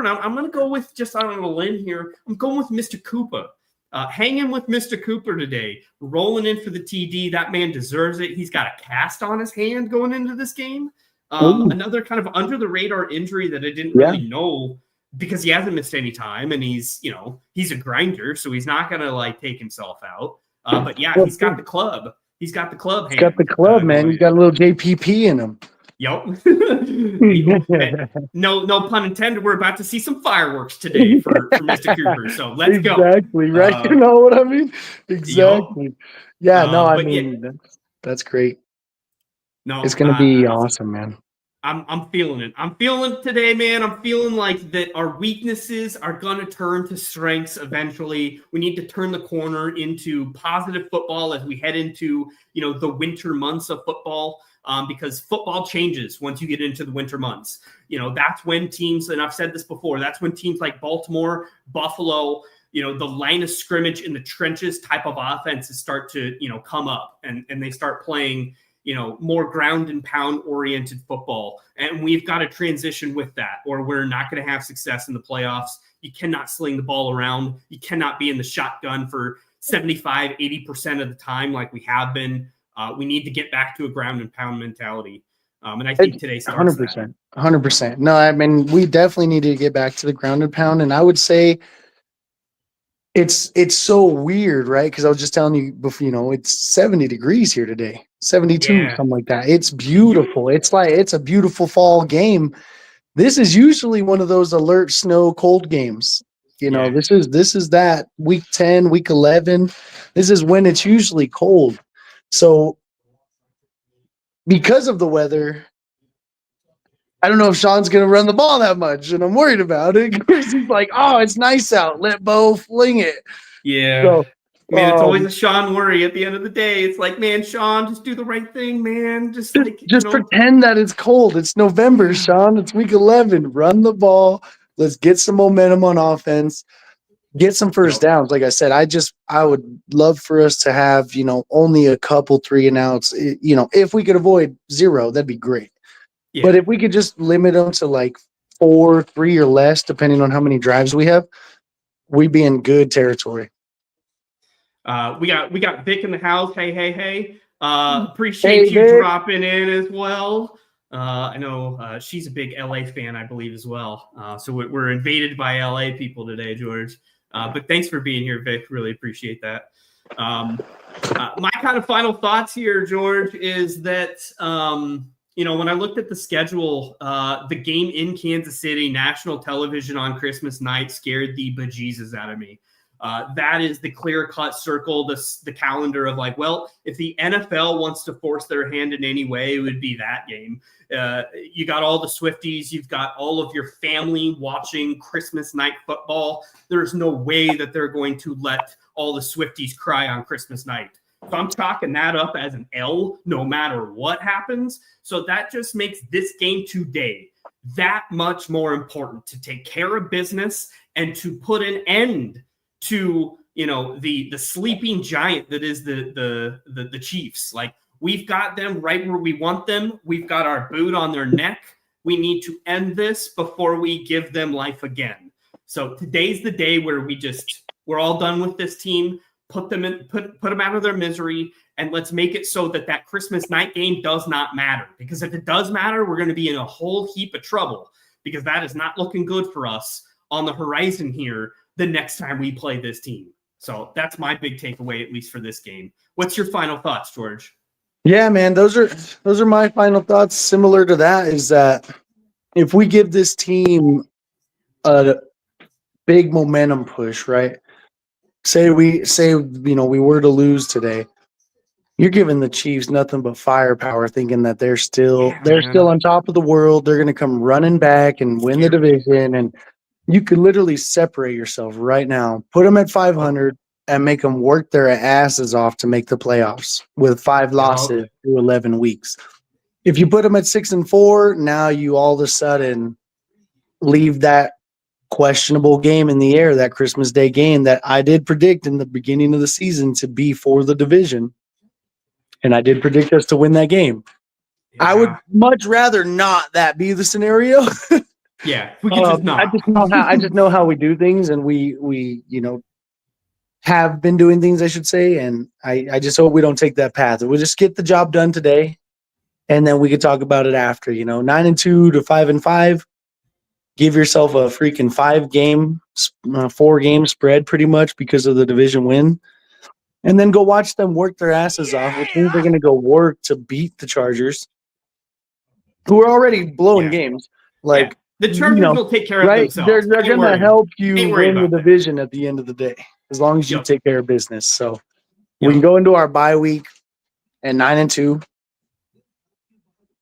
I'm going to go with, just on a limb here, I'm going with Mr. Cooper. Hanging with Mr. Cooper today, rolling in for the TD. That man deserves it. He's got a cast on his hand going into this game. Another kind of under-the-radar injury that I didn't really know, because he hasn't missed any time, and he's a grinder, so he's not going to take himself out. But yeah, he's got the club. He's got the club. He's got the club, man. He's got a little JPP in him. Yep. No pun intended. We're about to see some fireworks today for Mr. Cooper. So let's go. Exactly, right? You know what I mean? Exactly. Yeah, that's great. No, it's going to be awesome, man. I'm feeling it. I'm feeling it today, man. I'm feeling like that our weaknesses are going to turn to strengths eventually. We need to turn the corner into positive football as we head into, the winter months of football, because football changes once you get into the winter months. That's when teams, and I've said this before, that's when teams like Baltimore, Buffalo, the line of scrimmage in the trenches type of offenses start to, come up and they start playing, more ground and pound oriented football. And we've got to transition with that, or we're not going to have success in the playoffs. You cannot sling the ball around. You cannot be in the shotgun for 75, 80% of the time like we have been. We need to get back to a ground and pound mentality. And I think today starts 100%. 100%. No, I mean, we definitely need to get back to the ground and pound. And I would say it's so weird, right? Because I was just telling you before, it's 70 degrees here today, 72, something like that. It's beautiful. It's a beautiful fall game. This is usually one of those alert snow cold games. This is that week 10, week 11. This is when it's usually cold. So because of the weather, I don't know if Sean's going to run the ball that much, and I'm worried about it because he's like, oh, it's nice out. Let Bo fling it. Yeah. So, it's always a Sean worry at the end of the day. It's like, man, Sean, just do the right thing, man. Just pretend that it's cold. It's November, Sean. It's week 11. Run the ball. Let's get some momentum on offense. Get some first downs. Like I said, I would love for us to have, only a couple 3 and outs. If we could avoid 0, that'd be great. Yeah. But if we could just limit them to like 4, 3 or less, depending on how many drives we have, we'd be in good territory. We got Vic in the house. Hey. Appreciate you dropping in as well. I know she's a big LA fan, I believe, as well. So we're invaded by LA people today, George. But thanks for being here, Vic. Really appreciate that. My kind of final thoughts here, George, is that when I looked at the schedule, the game in Kansas City, national television on Christmas night, scared the bejesus out of me. That is the clear-cut circle, the calendar of like, well, if the NFL wants to force their hand in any way, it would be that game. You got all the Swifties. You've got all of your family watching Christmas night football. There's no way that they're going to let all the Swifties cry on Christmas night. So I'm chalking that up as an L no matter what happens. So that just makes this game today that much more important to take care of business and to put an end to the sleeping giant that is the Chiefs. Like, we've got them right where we want them. We've got our boot on their neck. We need to end this before we give them life again. So today's the day where we're all done with this team. Put them out of their misery, and let's make it so that Christmas night game does not matter. Because if it does matter, we're going to be in a whole heap of trouble, because that is not looking good for us on the horizon here the next time we play this team. So that's my big takeaway, at least for this game. What's your final thoughts, George? Yeah, man, those are my final thoughts. Similar to that is that if we give this team a big momentum push, right? Say we were to lose today, you're giving the Chiefs nothing but firepower, thinking that they're still on top of the world. They're going to come running back and win the division, and you could literally separate yourself right now, put them at 500, and make them work their asses off to make the playoffs with 5 losses through 11 weeks. If you put them at 6-4, now you all of a sudden leave that questionable game in the air, that Christmas Day game that I did predict in the beginning of the season to be for the division. And I did predict us to win that game. Yeah. I would much rather not that be the scenario. Yeah, we can just not. I just know how we do things, and we have been doing things, I should say, and I just hope we don't take that path. We'll just get the job done today, and then we could talk about it after. 9-2 to 5-5. Give yourself a freaking 4-game spread pretty much because of the division win. And then go watch them work their asses off, which means they're going to go work to beat the Chargers, who are already blowing games. Like, the Chargers will take care of themselves. They're going to help you win the division at the end of the day, as long as you take care of business. So we can go into our bye week at 9-2,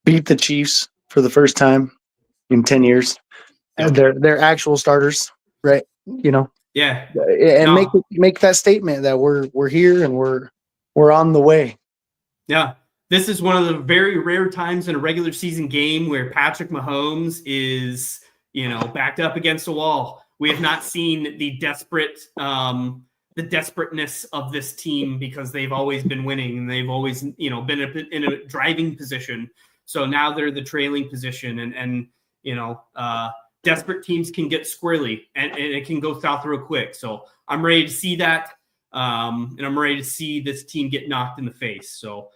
beat the Chiefs for the first time in 10 years. They're actual starters, right? Yeah, and make that statement that we're here and we're on the way. Yeah, this is one of the very rare times in a regular season game where Patrick Mahomes is backed up against a wall. We have not seen the desperateness of this team, because they've always been winning and they've always been in a driving position. So now they're the trailing position, and desperate teams can get squirrely, and it can go south real quick. So I'm ready to see that. And I'm ready to see this team get knocked in the face. So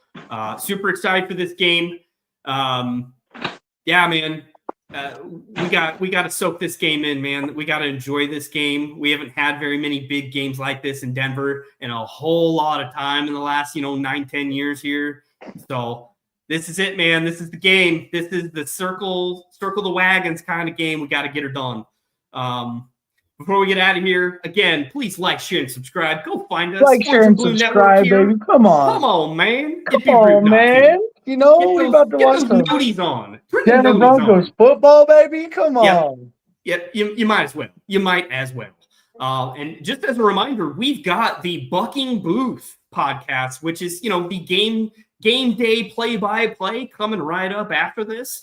super excited for this game. Yeah, man. We got to soak this game in, man. We got to enjoy this game. We haven't had very many big games like this in Denver in a whole lot of time in the last, 9-10 years here. So this is it, man. This is the game. This is the circle the wagons kind of game. We got to get her done. Before we get out of here, again, please like, share, and subscribe. Go find us. Like, share, and subscribe, baby. Come on. Come on, man. Come on, man. We're about to watch some Denver Broncos football, baby. Come on. Yeah, you might as well. You might as well. And just as a reminder, we've got the Bucking Booth podcast, which is, the game day play-by-play coming right up after this.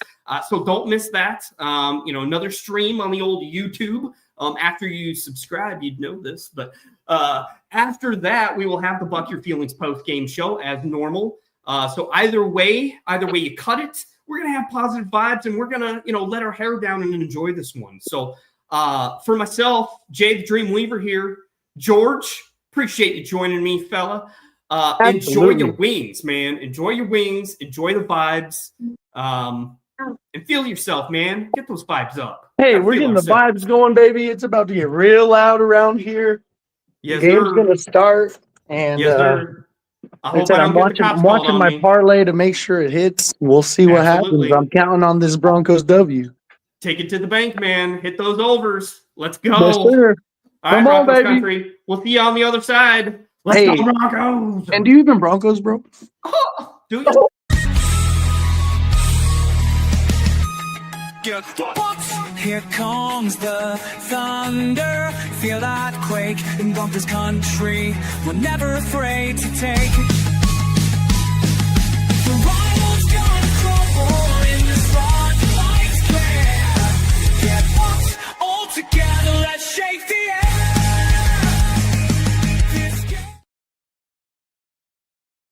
So don't miss that. Another stream on the old YouTube. After you subscribe, you'd know this. But after that, we will have the Buck Your Feelings post-game show as normal. So either way you cut it, we're going to have positive vibes, and we're going to, let our hair down and enjoy this one. So for myself, Jay the Dreamweaver here, George, appreciate you joining me, fella. Enjoy your wings, man. Enjoy your wings. Enjoy the vibes. And feel yourself, man. Get those vibes up. Hey, we're getting the vibes going, baby. It's about to get real loud around here. Yes, the game's going to start. And yes, sir. I'm watching my parlay to make sure it hits. We'll see what happens. I'm counting on this Broncos W. Take it to the bank, man. Hit those overs. Let's go. Yes, sir. All right, Broncos baby. Country. We'll see you on the other side. Let's go, Broncos. And do you even Broncos, bro? Do you? Here comes the thunder. Feel that quake in Broncos country. We're never afraid to take. The rivals gonna crumble in the spotlight glare. Get bucked all together. Let's shake the